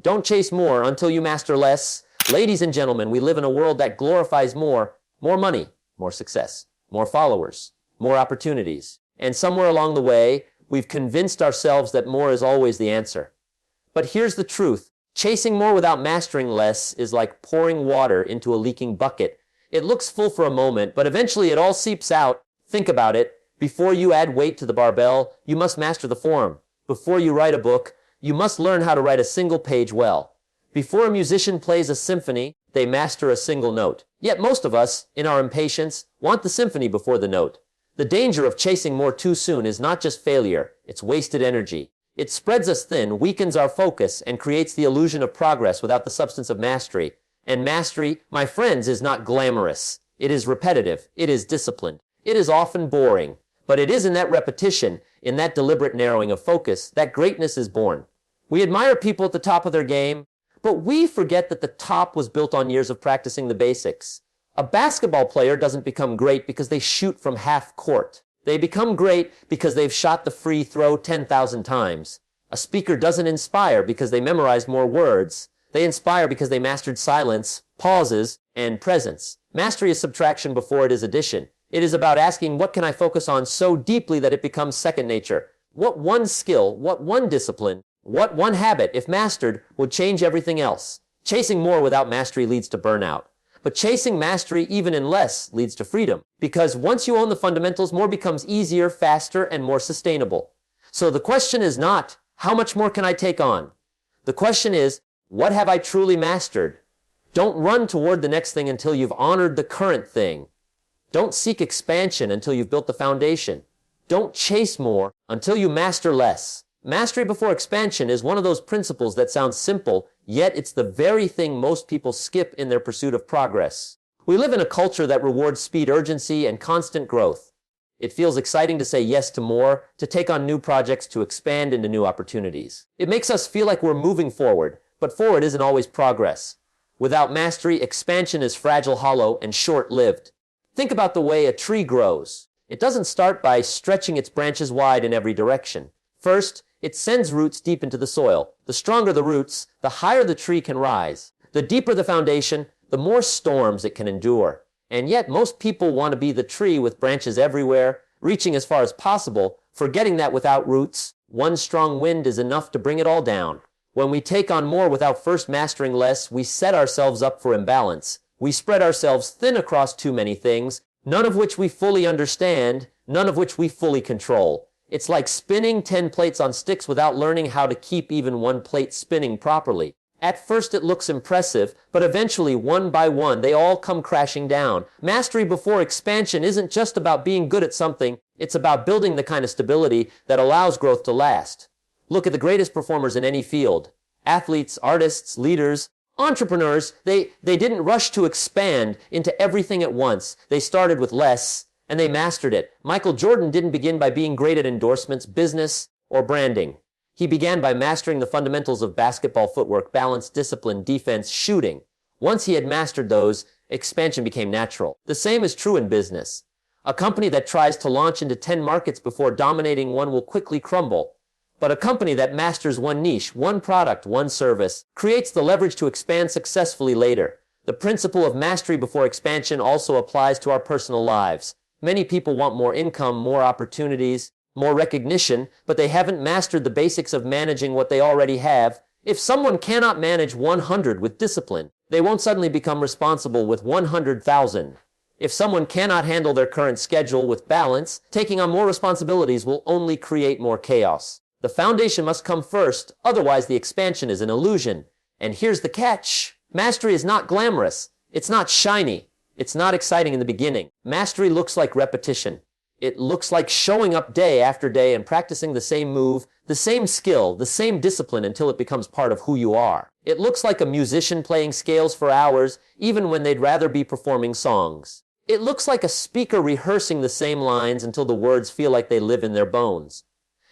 Don't chase more until you master less. Ladies and gentlemen, we live in a world that glorifies more money, more success, more followers, more opportunities. And somewhere along the way, we've convinced ourselves that more is always the answer. But here's the truth. Chasing more without mastering less is like pouring water into a leaking bucket. It looks full for a moment, but eventually it all seeps out. Think about it. Before you add weight to the barbell, you must master the form. Before you write a book, you must learn how to write a single page well. Before a musician plays a symphony, they master a single note. Yet most of us, in our impatience, want the symphony before the note. The danger of chasing more too soon is not just failure, it's wasted energy. It spreads us thin, weakens our focus, and creates the illusion of progress without the substance of mastery. And mastery, my friends, is not glamorous. It is repetitive. It is disciplined. It is often boring. But it is in that repetition, in that deliberate narrowing of focus, that greatness is born. We admire people at the top of their game, but we forget that the top was built on years of practicing the basics. A basketball player doesn't become great because they shoot from half court. They become great because they've shot the free throw 10,000 times. A speaker doesn't inspire because they memorized more words. They inspire because they mastered silence, pauses, and presence. Mastery is subtraction before it is addition. It is about asking, what can I focus on so deeply that it becomes second nature? What one skill, what one discipline, what one habit, if mastered, would change everything else? Chasing more without mastery leads to burnout. But chasing mastery even in less leads to freedom. Because once you own the fundamentals, more becomes easier, faster, and more sustainable. So the question is not, how much more can I take on? The question is, what have I truly mastered? Don't run toward the next thing until you've honored the current thing. Don't seek expansion until you've built the foundation. Don't chase more until you master less. Mastery before expansion is one of those principles that sounds simple, yet it's the very thing most people skip in their pursuit of progress. We live in a culture that rewards speed, urgency, and constant growth. It feels exciting to say yes to more, to take on new projects, to expand into new opportunities. It makes us feel like we're moving forward, but forward isn't always progress. Without mastery, expansion is fragile, hollow, and short-lived. Think about the way a tree grows. It doesn't start by stretching its branches wide in every direction. First, it sends roots deep into the soil. The stronger the roots, the higher the tree can rise. The deeper the foundation, the more storms it can endure. And yet most people want to be the tree with branches everywhere, reaching as far as possible, forgetting that without roots, one strong wind is enough to bring it all down. When we take on more without first mastering less, we set ourselves up for imbalance. We spread ourselves thin across too many things, none of which we fully understand, none of which we fully control. It's like spinning 10 plates on sticks without learning how to keep even one plate spinning properly. At first it looks impressive, but eventually, one by one, they all come crashing down. Mastery before expansion isn't just about being good at something, it's about building the kind of stability that allows growth to last. Look at the greatest performers in any field. Athletes, artists, leaders, entrepreneurs, they didn't rush to expand into everything at once. They started with less, and they mastered it. Michael Jordan didn't begin by being great at endorsements, business, or branding. He began by mastering the fundamentals of basketball footwork, balance, discipline, defense, shooting. Once he had mastered those, expansion became natural. The same is true in business. A company that tries to launch into 10 markets before dominating one will quickly crumble. But a company that masters one niche, one product, one service, creates the leverage to expand successfully later. The principle of mastery before expansion also applies to our personal lives. Many people want more income, more opportunities, more recognition, but they haven't mastered the basics of managing what they already have. If someone cannot manage 100 with discipline, they won't suddenly become responsible with 100,000. If someone cannot handle their current schedule with balance, taking on more responsibilities will only create more chaos. The foundation must come first, otherwise the expansion is an illusion. And here's the catch. Mastery is not glamorous. It's not shiny. It's not exciting in the beginning. Mastery looks like repetition. It looks like showing up day after day and practicing the same move, the same skill, the same discipline until it becomes part of who you are. It looks like a musician playing scales for hours, even when they'd rather be performing songs. It looks like a speaker rehearsing the same lines until the words feel like they live in their bones.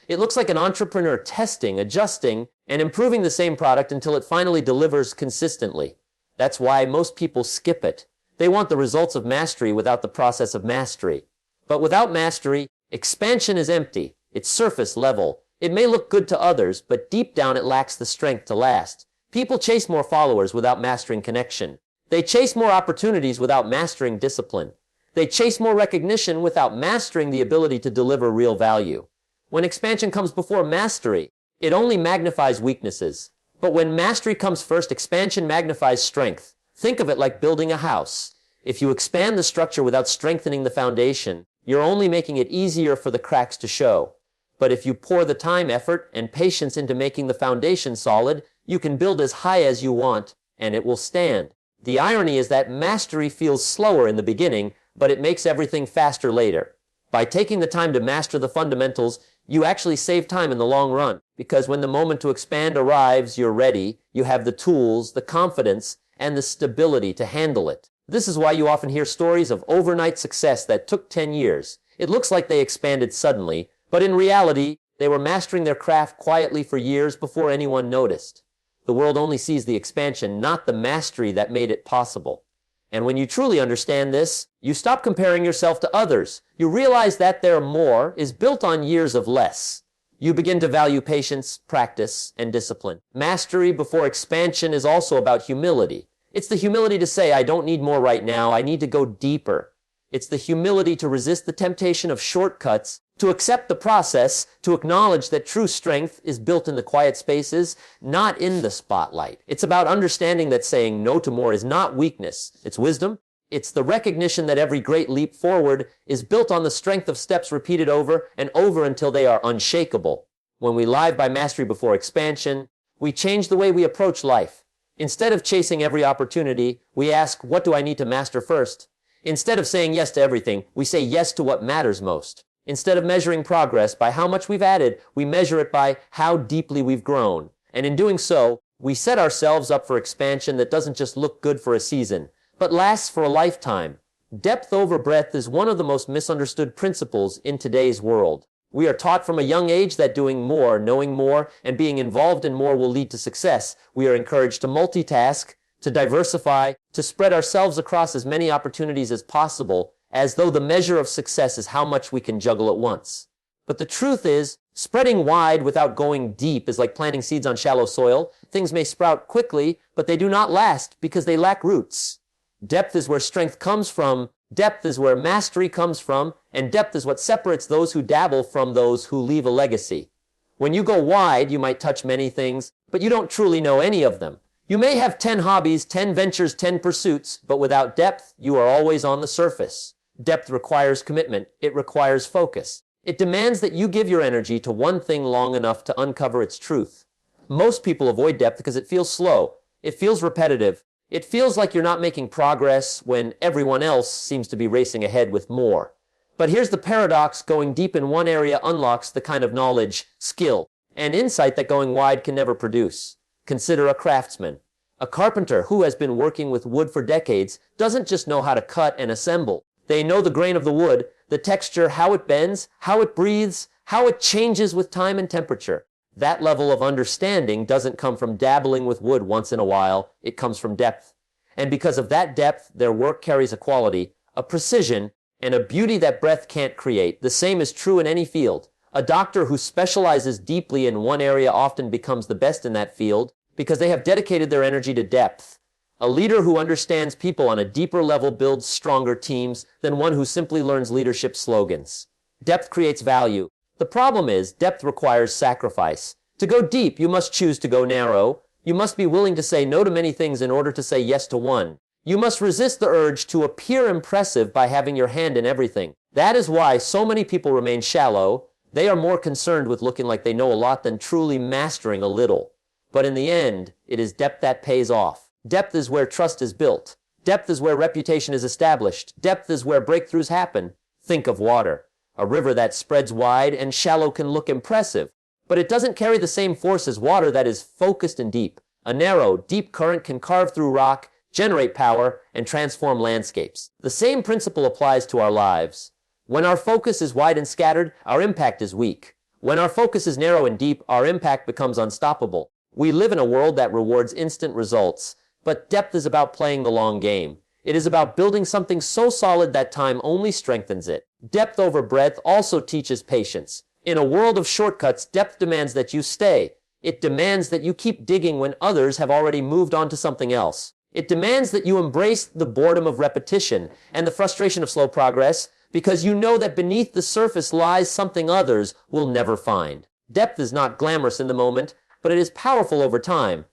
It looks like an entrepreneur testing, adjusting, and improving the same product until it finally delivers consistently. That's why most people skip it. They want the results of mastery without the process of mastery. But without mastery, expansion is empty. It's surface level. It may look good to others, but deep down it lacks the strength to last. People chase more followers without mastering connection. They chase more opportunities without mastering discipline. They chase more recognition without mastering the ability to deliver real value. When expansion comes before mastery, it only magnifies weaknesses. But when mastery comes first, expansion magnifies strength. Think of it like building a house. If you expand the structure without strengthening the foundation, you're only making it easier for the cracks to show. But if you pour the time, effort, and patience into making the foundation solid, you can build as high as you want, and it will stand. The irony is that mastery feels slower in the beginning, but it makes everything faster later. By taking the time to master the fundamentals, you actually save time in the long run, because when the moment to expand arrives, you're ready, you have the tools, the confidence, and the stability to handle it. This is why you often hear stories of overnight success that took 10 years. It looks like they expanded suddenly, but in reality, they were mastering their craft quietly for years before anyone noticed. The world only sees the expansion, not the mastery that made it possible. And when you truly understand this, you stop comparing yourself to others. You realize that their more is built on years of less. You begin to value patience, practice, and discipline. Mastery before expansion is also about humility. It's the humility to say, I don't need more right now, I need to go deeper. It's the humility to resist the temptation of shortcuts, to accept the process, to acknowledge that true strength is built in the quiet spaces, not in the spotlight. It's about understanding that saying no to more is not weakness, it's wisdom. It's the recognition that every great leap forward is built on the strength of steps repeated over and over until they are unshakable. When we live by mastery before expansion, we change the way we approach life. Instead of chasing every opportunity, we ask, what do I need to master first? Instead of saying yes to everything, we say yes to what matters most. Instead of measuring progress by how much we've added, we measure it by how deeply we've grown. And in doing so, we set ourselves up for expansion that doesn't just look good for a season, but lasts for a lifetime. Depth over breadth is one of the most misunderstood principles in today's world. We are taught from a young age that doing more, knowing more, and being involved in more will lead to success. We are encouraged to multitask, to diversify, to spread ourselves across as many opportunities as possible, as though the measure of success is how much we can juggle at once. But the truth is, spreading wide without going deep is like planting seeds on shallow soil. Things may sprout quickly, but they do not last because they lack roots. Depth is where strength comes from, depth is where mastery comes from, and depth is what separates those who dabble from those who leave a legacy. When you go wide, you might touch many things, but you don't truly know any of them. You may have 10 hobbies, 10 ventures, 10 pursuits, but without depth, you are always on the surface. Depth requires commitment. It requires focus. It demands that you give your energy to one thing long enough to uncover its truth. Most people avoid depth because it feels slow. It feels repetitive. It feels like you're not making progress when everyone else seems to be racing ahead with more. But here's the paradox: going deep in one area unlocks the kind of knowledge, skill, and insight that going wide can never produce. Consider a craftsman. A carpenter who has been working with wood for decades doesn't just know how to cut and assemble. They know the grain of the wood, the texture, how it bends, how it breathes, how it changes with time and temperature. That level of understanding doesn't come from dabbling with wood once in a while. It comes from depth. And because of that depth, their work carries a quality, a precision, and a beauty that breadth can't create. The same is true in any field. A doctor who specializes deeply in one area often becomes the best in that field because they have dedicated their energy to depth. A leader who understands people on a deeper level builds stronger teams than one who simply learns leadership slogans. Depth creates value. The problem is, depth requires sacrifice. To go deep, you must choose to go narrow. You must be willing to say no to many things in order to say yes to one. You must resist the urge to appear impressive by having your hand in everything. That is why so many people remain shallow. They are more concerned with looking like they know a lot than truly mastering a little. But in the end, it is depth that pays off. Depth is where trust is built. Depth is where reputation is established. Depth is where breakthroughs happen. Think of water. A river that spreads wide and shallow can look impressive, but it doesn't carry the same force as water that is focused and deep. A narrow, deep current can carve through rock, generate power, and transform landscapes. The same principle applies to our lives. When our focus is wide and scattered, our impact is weak. When our focus is narrow and deep, our impact becomes unstoppable. We live in a world that rewards instant results, but depth is about playing the long game. It is about building something so solid that time only strengthens it. Depth over breadth also teaches patience. In a world of shortcuts, depth demands that you stay. It demands that you keep digging when others have already moved on to something else. It demands that you embrace the boredom of repetition and the frustration of slow progress because you know that beneath the surface lies something others will never find. Depth is not glamorous in the moment, but it is powerful over time.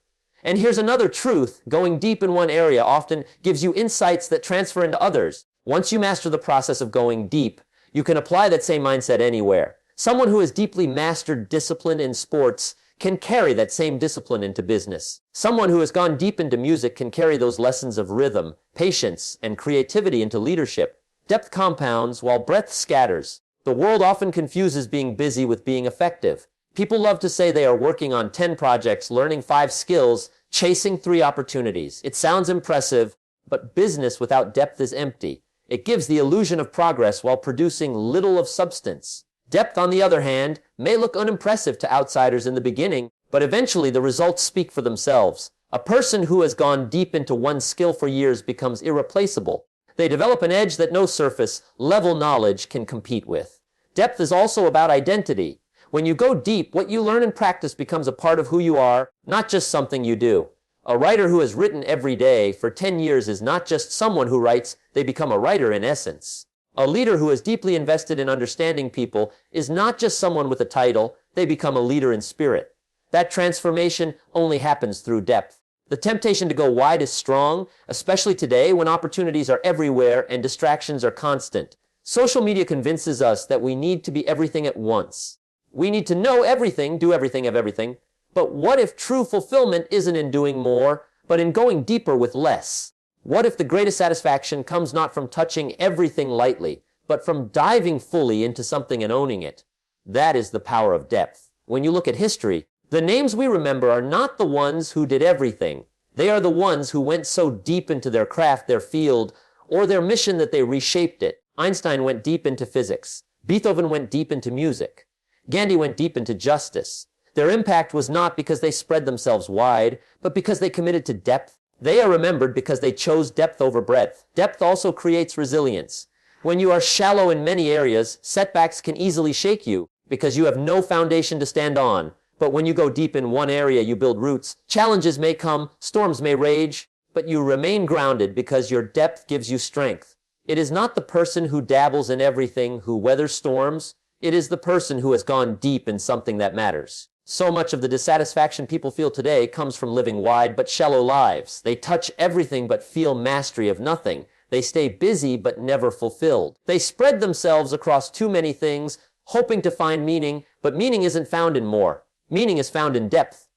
And here's another truth. Going deep in one area often gives you insights that transfer into others. Once you master the process of going deep, you can apply that same mindset anywhere. Someone who has deeply mastered discipline in sports can carry that same discipline into business. Someone who has gone deep into music can carry those lessons of rhythm, patience, and creativity into leadership. Depth compounds while breadth scatters. The world often confuses being busy with being effective. People love to say they are working on 10 projects, learning 5 skills, chasing 3 opportunities. It sounds impressive, but business without depth is empty. It gives the illusion of progress while producing little of substance. Depth, on the other hand, may look unimpressive to outsiders in the beginning, but eventually the results speak for themselves. A person who has gone deep into one skill for years becomes irreplaceable. They develop an edge that no surface-level knowledge can compete with. Depth is also about identity. When you go deep, what you learn and practice becomes a part of who you are, not just something you do. A writer who has written every day for 10 years is not just someone who writes, they become a writer in essence. A leader who is deeply invested in understanding people is not just someone with a title, they become a leader in spirit. That transformation only happens through depth. The temptation to go wide is strong, especially today when opportunities are everywhere and distractions are constant. Social media convinces us that we need to be everything at once. We need to know everything, do everything, have everything. But what if true fulfillment isn't in doing more, but in going deeper with less? What if the greatest satisfaction comes not from touching everything lightly, but from diving fully into something and owning it? That is the power of depth. When you look at history, the names we remember are not the ones who did everything. They are the ones who went so deep into their craft, their field, or their mission that they reshaped it. Einstein went deep into physics. Beethoven went deep into music. Gandhi went deep into justice. Their impact was not because they spread themselves wide, but because they committed to depth. They are remembered because they chose depth over breadth. Depth also creates resilience. When you are shallow in many areas, setbacks can easily shake you because you have no foundation to stand on. But when you go deep in one area, you build roots. Challenges may come, storms may rage, but you remain grounded because your depth gives you strength. It is not the person who dabbles in everything who weathers storms. It is the person who has gone deep in something that matters. So much of the dissatisfaction people feel today comes from living wide but shallow lives. They touch everything but feel mastery of nothing. They stay busy but never fulfilled. They spread themselves across too many things, hoping to find meaning, but meaning isn't found in more. Meaning is found in depth.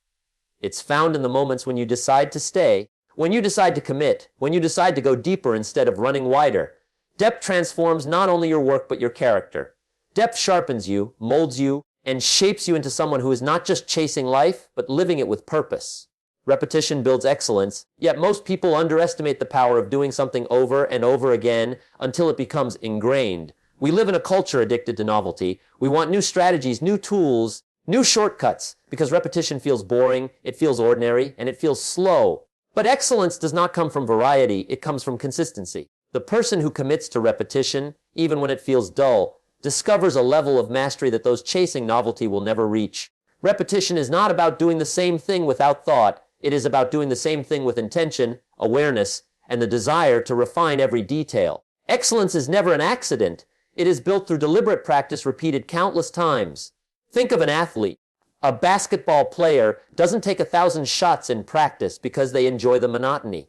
It's found in the moments when you decide to stay, when you decide to commit, when you decide to go deeper instead of running wider. Depth transforms not only your work but your character. Depth sharpens you, molds you, and shapes you into someone who is not just chasing life, but living it with purpose. Repetition builds excellence, yet most people underestimate the power of doing something over and over again until it becomes ingrained. We live in a culture addicted to novelty. We want new strategies, new tools, new shortcuts, because repetition feels boring, it feels ordinary, and it feels slow. But excellence does not come from variety, it comes from consistency. The person who commits to repetition, even when it feels dull, discovers a level of mastery that those chasing novelty will never reach. Repetition is not about doing the same thing without thought. It is about doing the same thing with intention, awareness, and the desire to refine every detail. Excellence is never an accident. It is built through deliberate practice repeated countless times. Think of an athlete. A basketball player doesn't take 1,000 shots in practice because they enjoy the monotony.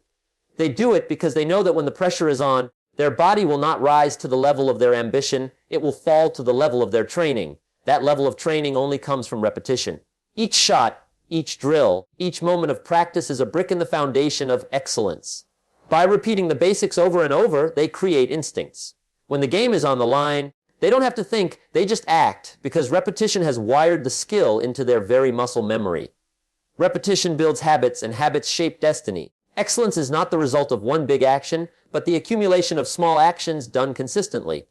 They do it because they know that when the pressure is on, their body will not rise to the level of their ambition, it will fall to the level of their training. That level of training only comes from repetition. Each shot, each drill, each moment of practice is a brick in the foundation of excellence. By repeating the basics over and over, they create instincts. When the game is on the line, they don't have to think, they just act, because repetition has wired the skill into their very muscle memory. Repetition builds habits, and habits shape destiny. Excellence is not the result of one big action, but the accumulation of small actions done consistently.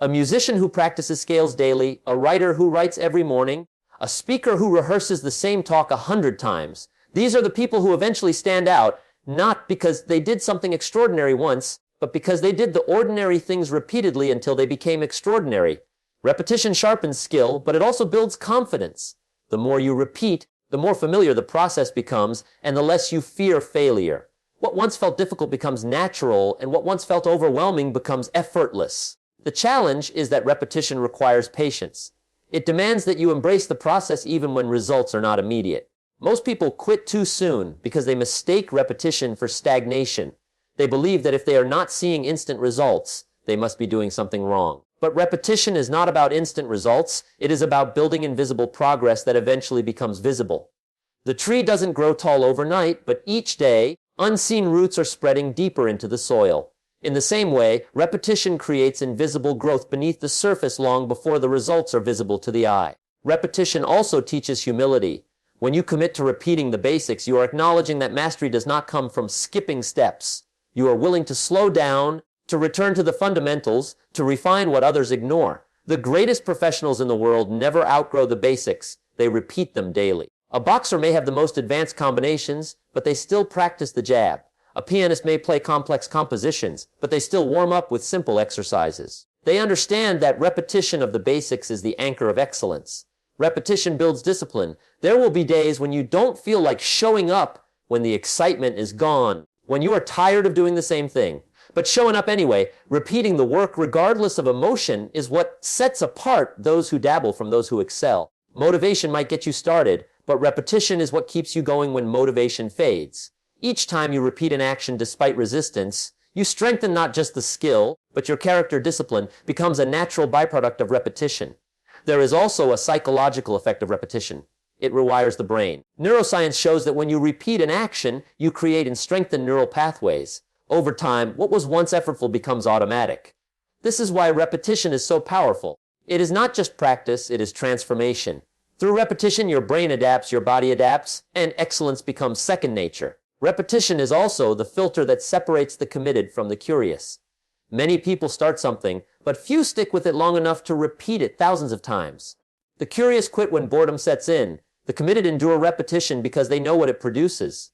A musician who practices scales daily, a writer who writes every morning, a speaker who rehearses the same talk 100 times. These are the people who eventually stand out, not because they did something extraordinary once, but because they did the ordinary things repeatedly until they became extraordinary. Repetition sharpens skill, but it also builds confidence. The more you repeat, The more familiar the process becomes, and the less you fear failure. What once felt difficult becomes natural, and what once felt overwhelming becomes effortless. The challenge is that repetition requires patience. It demands that you embrace the process even when results are not immediate. Most people quit too soon because they mistake repetition for stagnation. They believe that if they are not seeing instant results, they must be doing something wrong. But repetition is not about instant results. It is about building invisible progress that eventually becomes visible. The tree doesn't grow tall overnight, but each day, unseen roots are spreading deeper into the soil. In the same way, repetition creates invisible growth beneath the surface long before the results are visible to the eye. Repetition also teaches humility. When you commit to repeating the basics, you are acknowledging that mastery does not come from skipping steps. You are willing to slow down, to return to the fundamentals, to refine what others ignore. The greatest professionals in the world never outgrow the basics. They repeat them daily. A boxer may have the most advanced combinations, but they still practice the jab. A pianist may play complex compositions, but they still warm up with simple exercises. They understand that repetition of the basics is the anchor of excellence. Repetition builds discipline. There will be days when you don't feel like showing up, when the excitement is gone, when you are tired of doing the same thing. But showing up anyway, repeating the work regardless of emotion, is what sets apart those who dabble from those who excel. Motivation might get you started, but repetition is what keeps you going when motivation fades. Each time you repeat an action despite resistance, you strengthen not just the skill, but your character. Discipline becomes a natural byproduct of repetition. There is also a psychological effect of repetition. It rewires the brain. Neuroscience shows that when you repeat an action, you create and strengthen neural pathways. Over time, what was once effortful becomes automatic. This is why repetition is so powerful. It is not just practice, it is transformation. Through repetition, your brain adapts, your body adapts, and excellence becomes second nature. Repetition is also the filter that separates the committed from the curious. Many people start something, but few stick with it long enough to repeat it thousands of times. The curious quit when boredom sets in. The committed endure repetition because they know what it produces.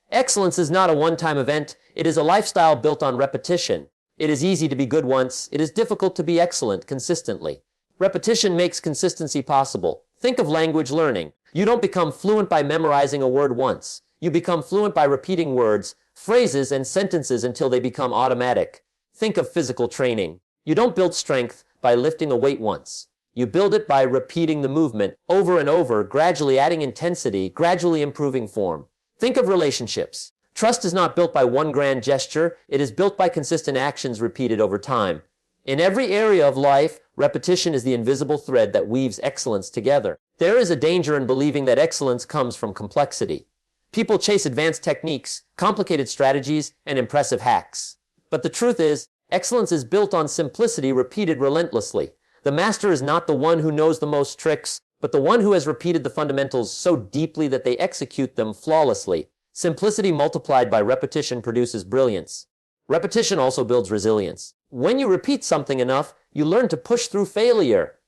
Excellence is not a one-time event. It is a lifestyle built on repetition. It is easy to be good once. It is difficult to be excellent consistently. Repetition makes consistency possible. Think of language learning. You don't become fluent by memorizing a word once. You become fluent by repeating words, phrases, and sentences until they become automatic. Think of physical training. You don't build strength by lifting a weight once. You build it by repeating the movement over and over, gradually adding intensity, gradually improving form. Think of relationships. Trust is not built by one grand gesture. It is built by consistent actions repeated over time. In every area of life, repetition is the invisible thread that weaves excellence together. There is a danger in believing that excellence comes from complexity. People chase advanced techniques, complicated strategies, and impressive hacks. But the truth is, excellence is built on simplicity repeated relentlessly. The master is not the one who knows the most tricks, but the one who has repeated the fundamentals so deeply that they execute them flawlessly. Simplicity multiplied by repetition produces brilliance. Repetition also builds resilience. When you repeat something enough, you learn to push through failure.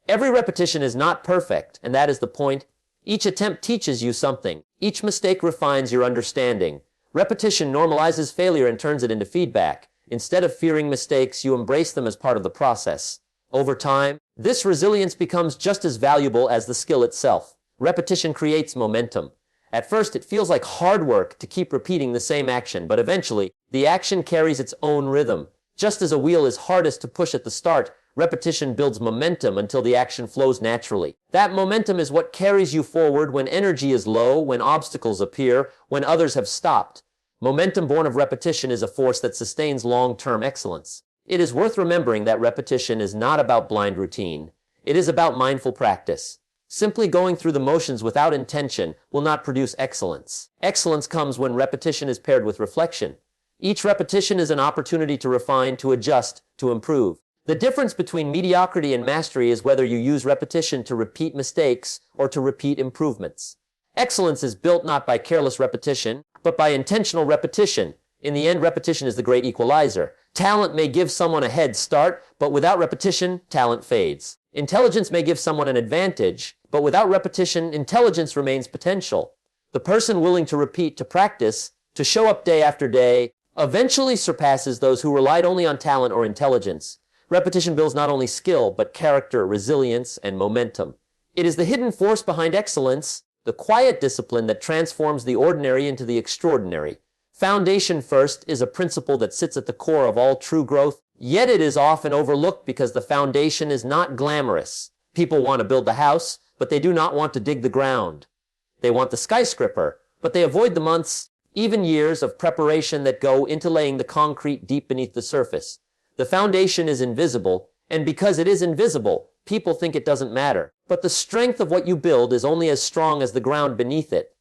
Every repetition is not perfect, and that is the point. Each attempt teaches you something. Each mistake refines your understanding. Repetition normalizes failure and turns it into feedback. Instead of fearing mistakes, you embrace them as part of the process. Over time, this resilience becomes just as valuable as the skill itself. Repetition creates momentum. At first, it feels like hard work to keep repeating the same action, but eventually, the action carries its own rhythm. Just as a wheel is hardest to push at the start, repetition builds momentum until the action flows naturally. That momentum is what carries you forward when energy is low, when obstacles appear, when others have stopped. Momentum born of repetition is a force that sustains long-term excellence. It is worth remembering that repetition is not about blind routine. It is about mindful practice. Simply going through the motions without intention will not produce excellence. Excellence comes when repetition is paired with reflection. Each repetition is an opportunity to refine, to adjust, to improve. The difference between mediocrity and mastery is whether you use repetition to repeat mistakes or to repeat improvements. Excellence is built not by careless repetition, but by intentional repetition. In the end, repetition is the great equalizer. Talent may give someone a head start, but without repetition, talent fades. Intelligence may give someone an advantage, but without repetition, intelligence remains potential. The person willing to repeat, to practice, to show up day after day, eventually surpasses those who relied only on talent or intelligence. Repetition builds not only skill, but character, resilience, and momentum. It is the hidden force behind excellence, the quiet discipline that transforms the ordinary into the extraordinary. Foundation first is a principle that sits at the core of all true growth, yet it is often overlooked because the foundation is not glamorous. People want to build the house, but they do not want to dig the ground. They want the skyscraper, but they avoid the months, even years of preparation that go into laying the concrete deep beneath the surface. The foundation is invisible, and because it is invisible, people think it doesn't matter. But the strength of what you build is only as strong as the ground beneath it.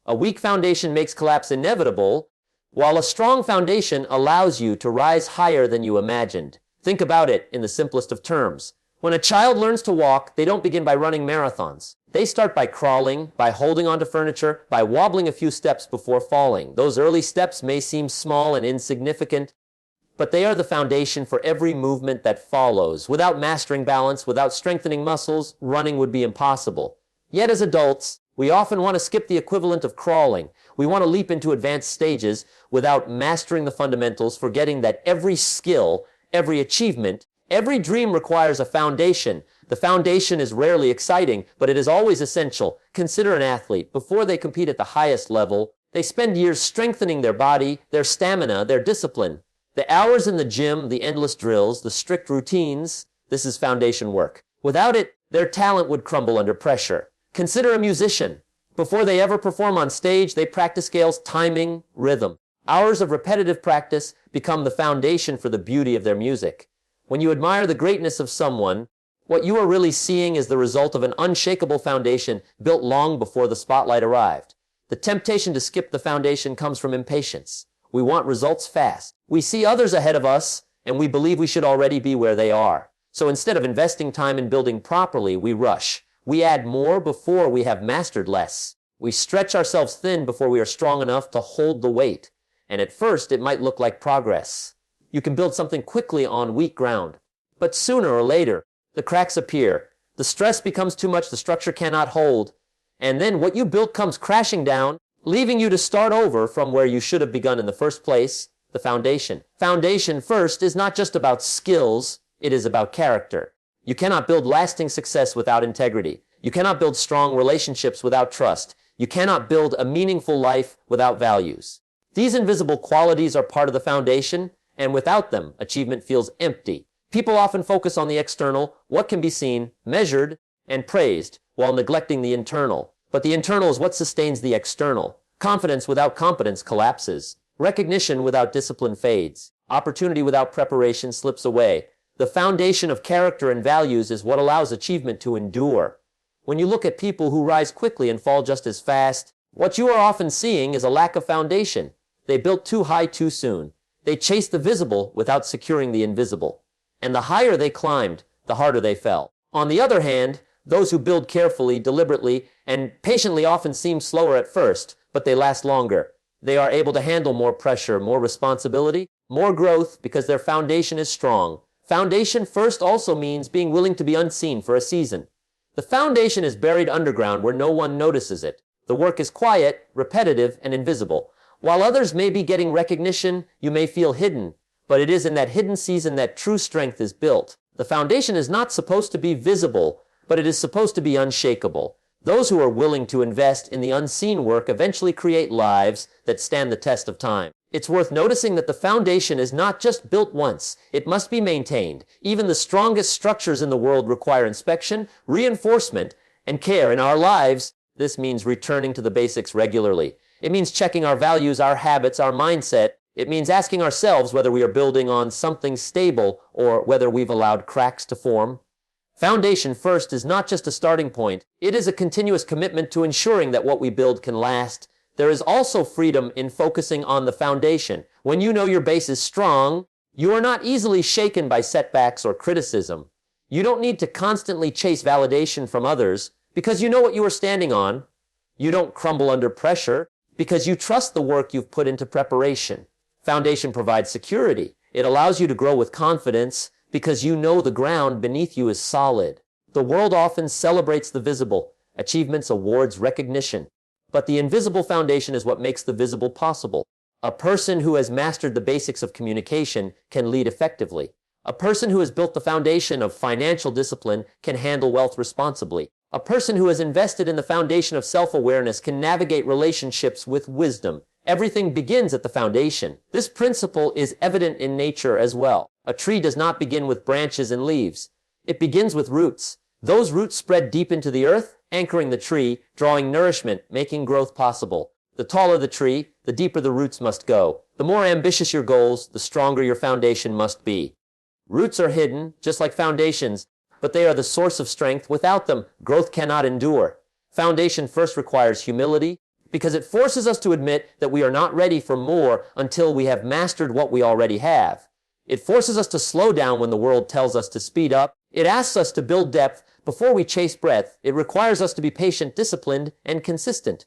A weak foundation makes collapse inevitable, while a strong foundation allows you to rise higher than you imagined. Think about it in the simplest of terms. When a child learns to walk, they don't begin by running marathons. They start by crawling, by holding onto furniture, by wobbling a few steps before falling. Those early steps may seem small and insignificant, but they are the foundation for every movement that follows. Without mastering balance, without strengthening muscles, running would be impossible. Yet as adults, we often want to skip the equivalent of crawling. We want to leap into advanced stages without mastering the fundamentals, forgetting that every skill, every achievement, every dream requires a foundation. The foundation is rarely exciting, but it is always essential. Consider an athlete. Before they compete at the highest level, they spend years strengthening their body, their stamina, their discipline. The hours in the gym, the endless drills, the strict routines, this is foundation work. Without it, their talent would crumble under pressure. Consider a musician. Before they ever perform on stage, they practice scales, timing, rhythm. Hours of repetitive practice become the foundation for the beauty of their music. When you admire the greatness of someone, what you are really seeing is the result of an unshakable foundation built long before the spotlight arrived. The temptation to skip the foundation comes from impatience. We want results fast. We see others ahead of us, and we believe we should already be where they are. So instead of investing time in building properly, we rush. We add more before we have mastered less. We stretch ourselves thin before we are strong enough to hold the weight. And at first, it might look like progress. You can build something quickly on weak ground. But sooner or later, the cracks appear. The stress becomes too much, the structure cannot hold. And then what you built comes crashing down, leaving you to start over from where you should have begun in the first place, the foundation. Foundation first is not just about skills, it is about character. You cannot build lasting success without integrity. You cannot build strong relationships without trust. You cannot build a meaningful life without values. These invisible qualities are part of the foundation, and without them, achievement feels empty. People often focus on the external, what can be seen, measured, and praised, while neglecting the internal. But the internal is what sustains the external. Confidence without competence collapses. Recognition without discipline fades. Opportunity without preparation slips away. The foundation of character and values is what allows achievement to endure. When you look at people who rise quickly and fall just as fast, what you are often seeing is a lack of foundation. They built too high too soon. They chased the visible without securing the invisible. And the higher they climbed, the harder they fell. On the other hand, those who build carefully, deliberately, and patiently often seem slower at first, but they last longer. They are able to handle more pressure, more responsibility, more growth because their foundation is strong. Foundation first also means being willing to be unseen for a season. The foundation is buried underground where no one notices it. The work is quiet, repetitive, and invisible. While others may be getting recognition, you may feel hidden, but it is in that hidden season that true strength is built. The foundation is not supposed to be visible, but it is supposed to be unshakable. Those who are willing to invest in the unseen work eventually create lives that stand the test of time. It's worth noticing that the foundation is not just built once. It must be maintained. Even the strongest structures in the world require inspection, reinforcement, and care. In our lives, this means returning to the basics regularly. It means checking our values, our habits, our mindset. It means asking ourselves whether we are building on something stable or whether we've allowed cracks to form. Foundation first is not just a starting point. It is a continuous commitment to ensuring that what we build can last. There is also freedom in focusing on the foundation. When you know your base is strong, you are not easily shaken by setbacks or criticism. You don't need to constantly chase validation from others because you know what you are standing on. You don't crumble under pressure because you trust the work you've put into preparation. Foundation provides security. It allows you to grow with confidence because you know the ground beneath you is solid. The world often celebrates the visible, achievements, awards, recognition. But the invisible foundation is what makes the visible possible. A person who has mastered the basics of communication can lead effectively. A person who has built the foundation of financial discipline can handle wealth responsibly. A person who has invested in the foundation of self-awareness can navigate relationships with wisdom. Everything begins at the foundation. This principle is evident in nature as well. A tree does not begin with branches and leaves. It begins with roots. Those roots spread deep into the earth, anchoring the tree, drawing nourishment, making growth possible. The taller the tree, the deeper the roots must go. The more ambitious your goals, the stronger your foundation must be. Roots are hidden, just like foundations, but they are the source of strength. Without them, growth cannot endure. Foundation first requires humility, because it forces us to admit that we are not ready for more until we have mastered what we already have. It forces us to slow down when the world tells us to speed up. It asks us to build depth before we chase breadth. It requires us to be patient, disciplined, and consistent.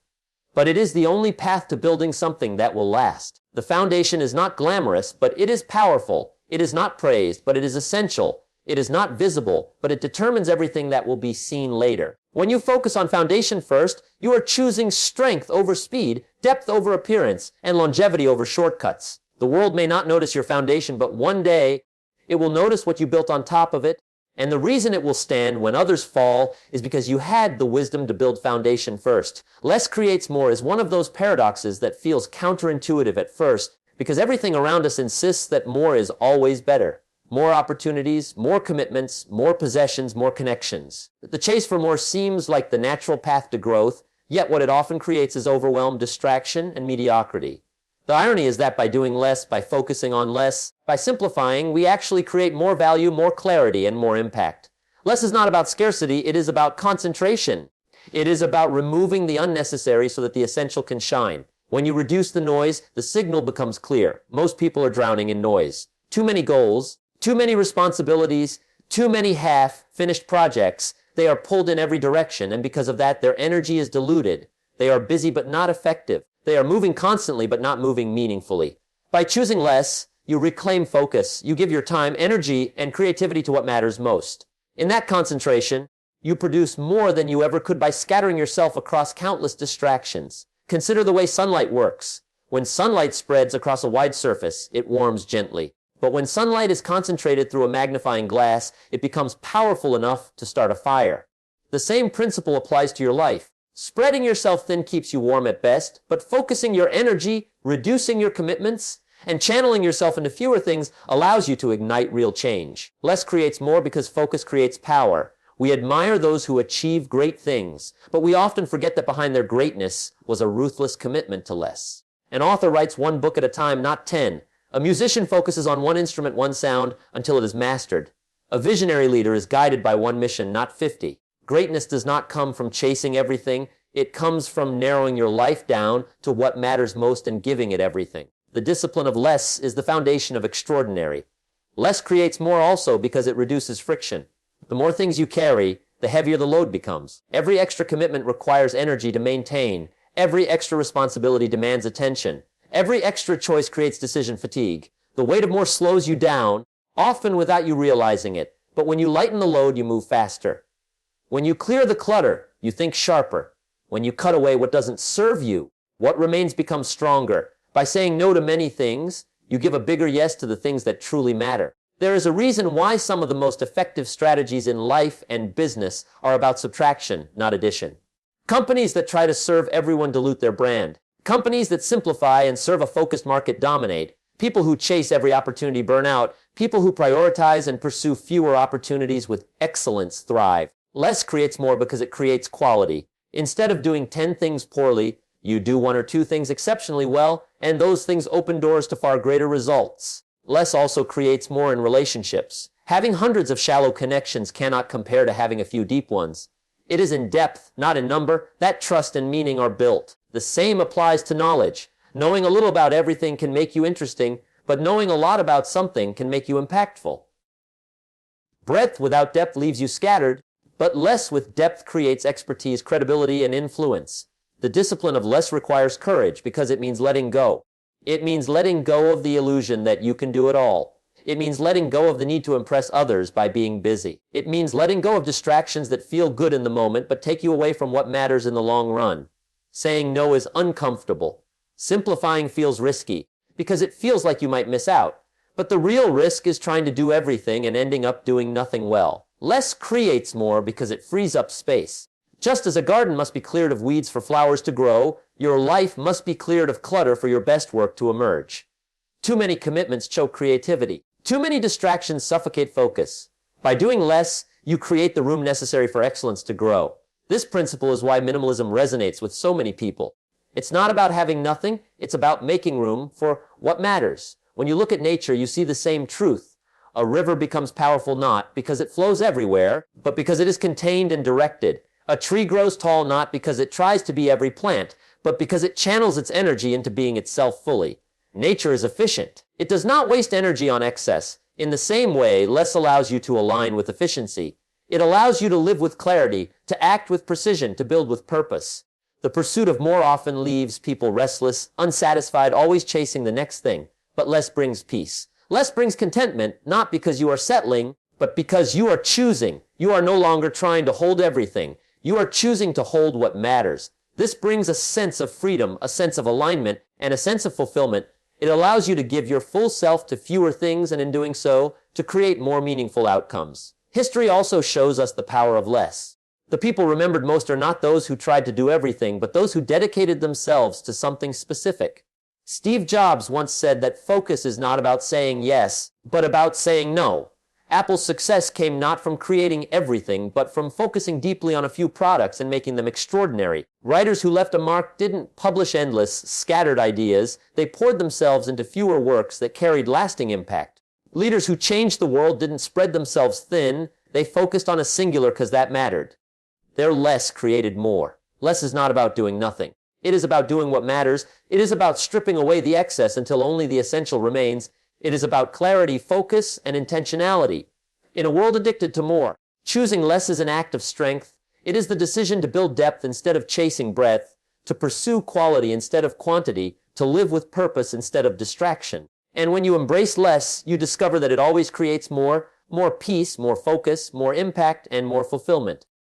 But it is the only path to building something that will last. The foundation is not glamorous, but it is powerful. It is not praised, but it is essential. It is not visible, but it determines everything that will be seen later. When you focus on foundation first, you are choosing strength over speed, depth over appearance, and longevity over shortcuts. The world may not notice your foundation, but one day it will notice what you built on top of it. And the reason it will stand when others fall is because you had the wisdom to build foundation first. Less creates more is one of those paradoxes that feels counterintuitive at first, because everything around us insists that more is always better. More opportunities, more commitments, more possessions, more connections. The chase for more seems like the natural path to growth, yet what it often creates is overwhelm, distraction, and mediocrity. The irony is that by doing less, by focusing on less, by simplifying, we actually create more value, more clarity, and more impact. Less is not about scarcity, it is about concentration. It is about removing the unnecessary so that the essential can shine. When you reduce the noise, the signal becomes clear. Most people are drowning in noise. Too many goals, too many responsibilities, too many half-finished projects. They are pulled in every direction, and because of that, their energy is diluted. They are busy but not effective. They are moving constantly but not moving meaningfully. By choosing less, you reclaim focus. You give your time, energy, and creativity to what matters most. In that concentration, you produce more than you ever could by scattering yourself across countless distractions. Consider the way sunlight works. When sunlight spreads across a wide surface, it warms gently. But when sunlight is concentrated through a magnifying glass, it becomes powerful enough to start a fire. The same principle applies to your life. Spreading yourself thin keeps you warm at best, but focusing your energy, reducing your commitments, and channeling yourself into fewer things allows you to ignite real change. Less creates more because focus creates power. We admire those who achieve great things, but we often forget that behind their greatness was a ruthless commitment to less. An author writes one book at a time, not 10. A musician focuses on one instrument, one sound, until it is mastered. A visionary leader is guided by one mission, not 50. Greatness does not come from chasing everything. It comes from narrowing your life down to what matters most and giving it everything. The discipline of less is the foundation of extraordinary. Less creates more also because it reduces friction. The more things you carry, the heavier the load becomes. Every extra commitment requires energy to maintain. Every extra responsibility demands attention. Every extra choice creates decision fatigue. The weight of more slows you down, often without you realizing it. But when you lighten the load, you move faster. When you clear the clutter, you think sharper. When you cut away what doesn't serve you, what remains becomes stronger. By saying no to many things, you give a bigger yes to the things that truly matter. There is a reason why some of the most effective strategies in life and business are about subtraction, not addition. Companies that try to serve everyone dilute their brand. Companies that simplify and serve a focused market dominate. People who chase every opportunity burn out. People who prioritize and pursue fewer opportunities with excellence thrive. Less creates more because it creates quality. Instead of doing 10 things poorly, you do 1 or 2 things exceptionally well, and those things open doors to far greater results. Less also creates more in relationships. Having hundreds of shallow connections cannot compare to having a few deep ones. It is in depth, not in number, that trust and meaning are built. The same applies to knowledge. Knowing a little about everything can make you interesting, but knowing a lot about something can make you impactful. Breadth without depth leaves you scattered, but less with depth creates expertise, credibility, and influence. The discipline of less requires courage because it means letting go. It means letting go of the illusion that you can do it all. It means letting go of the need to impress others by being busy. It means letting go of distractions that feel good in the moment but take you away from what matters in the long run. Saying no is uncomfortable. Simplifying feels risky because it feels like you might miss out. But the real risk is trying to do everything and ending up doing nothing well. Less creates more because it frees up space. Just as a garden must be cleared of weeds for flowers to grow, your life must be cleared of clutter for your best work to emerge. Too many commitments choke creativity. Too many distractions suffocate focus. By doing less, you create the room necessary for excellence to grow. This principle is why minimalism resonates with so many people. It's not about having nothing, it's about making room for what matters. When you look at nature, you see the same truth. A river becomes powerful not because it flows everywhere, but because it is contained and directed. A tree grows tall not because it tries to be every plant, but because it channels its energy into being itself fully. Nature is efficient. It does not waste energy on excess. In the same way, less allows you to align with efficiency. It allows you to live with clarity, to act with precision, to build with purpose. The pursuit of more often leaves people restless, unsatisfied, always chasing the next thing. But less brings peace. Less brings contentment, not because you are settling, but because you are choosing. You are no longer trying to hold everything. You are choosing to hold what matters. This brings a sense of freedom, a sense of alignment, and a sense of fulfillment. It allows you to give your full self to fewer things, and in doing so, to create more meaningful outcomes. History also shows us the power of less. The people remembered most are not those who tried to do everything, but those who dedicated themselves to something specific. Steve Jobs once said that focus is not about saying yes, but about saying no. Apple's success came not from creating everything, but from focusing deeply on a few products and making them extraordinary. Writers who left a mark didn't publish endless, scattered ideas. They poured themselves into fewer works that carried lasting impact. Leaders who changed the world didn't spread themselves thin. They focused on a singular because that mattered. Their less created more. Less is not about doing nothing. It is about doing what matters. It is about stripping away the excess until only the essential remains. It is about clarity, focus, and intentionality. In a world addicted to more, choosing less is an act of strength. It is the decision to build depth instead of chasing breadth, to pursue quality instead of quantity, to live with purpose instead of distraction. And when you embrace less, you discover that it always creates more peace, more focus, more impact, and more fulfillment.